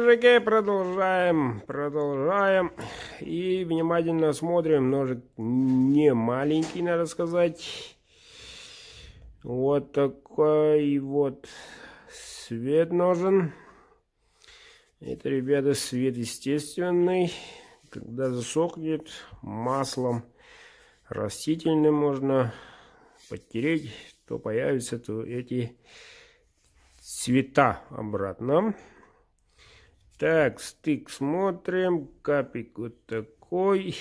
мужики, продолжаем. И внимательно смотрим. Ножик не маленький, надо сказать. Вот такой вот свет нужен. Это, ребята, свет естественный. Когда засохнет, маслом растительным можно подтереть, то появятся эти цвета обратно. Так, стык смотрим. Капик вот такой.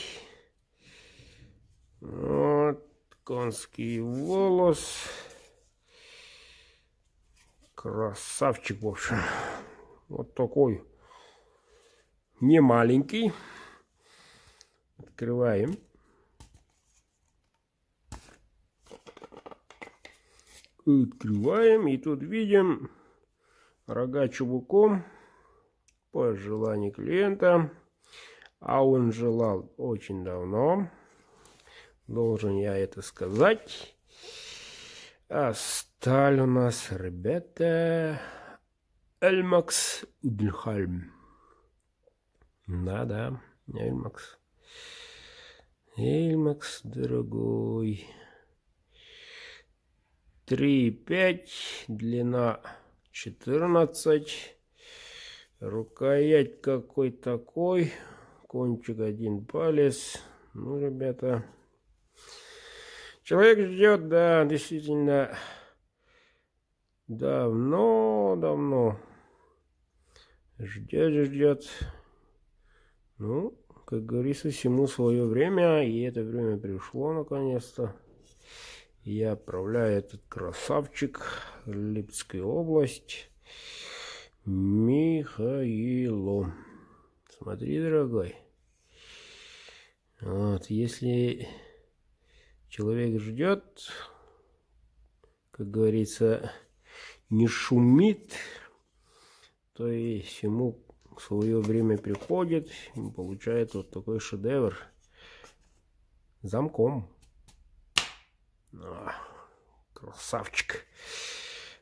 Вот, конский волос. Красавчик, в общем. Вот такой. Не маленький. Открываем. Открываем. И тут видим рога чубуком. По желанию клиента. А он желал очень давно. Должен я это сказать. А сталь у нас, ребята, Эльмакс Удльхальм. Да-да, Эльмакс. Эльмакс, дорогой. 3,5, длина 14. Рукоять какой такой. Кончик 1 палец. Ну, ребята. Человек ждет, да, действительно. Давно. Ждет. Ну, как говорится, всему свое время. И это время пришло наконец-то. Я отправляю этот красавчик в Липецкую область. Михаилу. Смотри, дорогой. Вот, если человек ждет, как говорится, не шумит, то и всему свое время приходит и получает вот такой шедевр замком. Красавчик.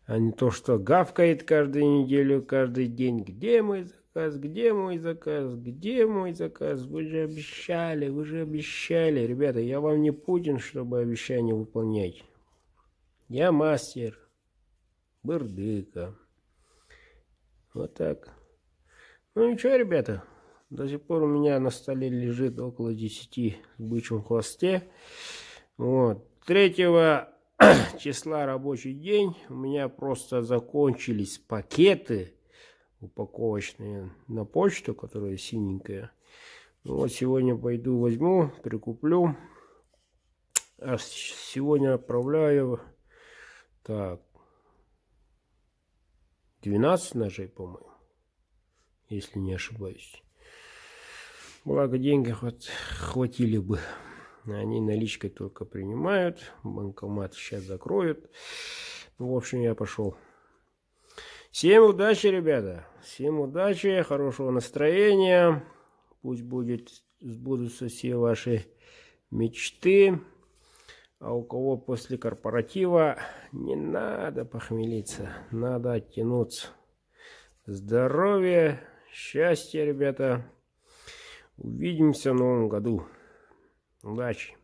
А не то, что гавкает каждую неделю, каждый день. Где мой заказ? Где мой заказ? Где мой заказ? Вы же обещали. Ребята, я вам не Путин, чтобы обещания выполнять. Я мастер. Бырдыка. Вот так. Ну ничего, ребята. До сих пор у меня на столе лежит около 10 в бычьем хвосте. Вот. 3 числа рабочий день. У меня просто закончились пакеты упаковочные на почту, которая синенькая. Ну, вот сегодня пойду возьму, прикуплю. А сегодня отправляю. Так. 12 ножей, по-моему. Если не ошибаюсь. Благо деньги хватили бы. Они наличкой только принимают. Банкомат сейчас закроют. Ну, в общем, я пошел. Всем удачи, ребята. Всем удачи, хорошего настроения. Пусть сбудутся все ваши мечты. А у кого после корпоратива, не надо похмелиться. Надо оттянуться. Здоровья, счастья, ребята. Увидимся в новом году. Удачи!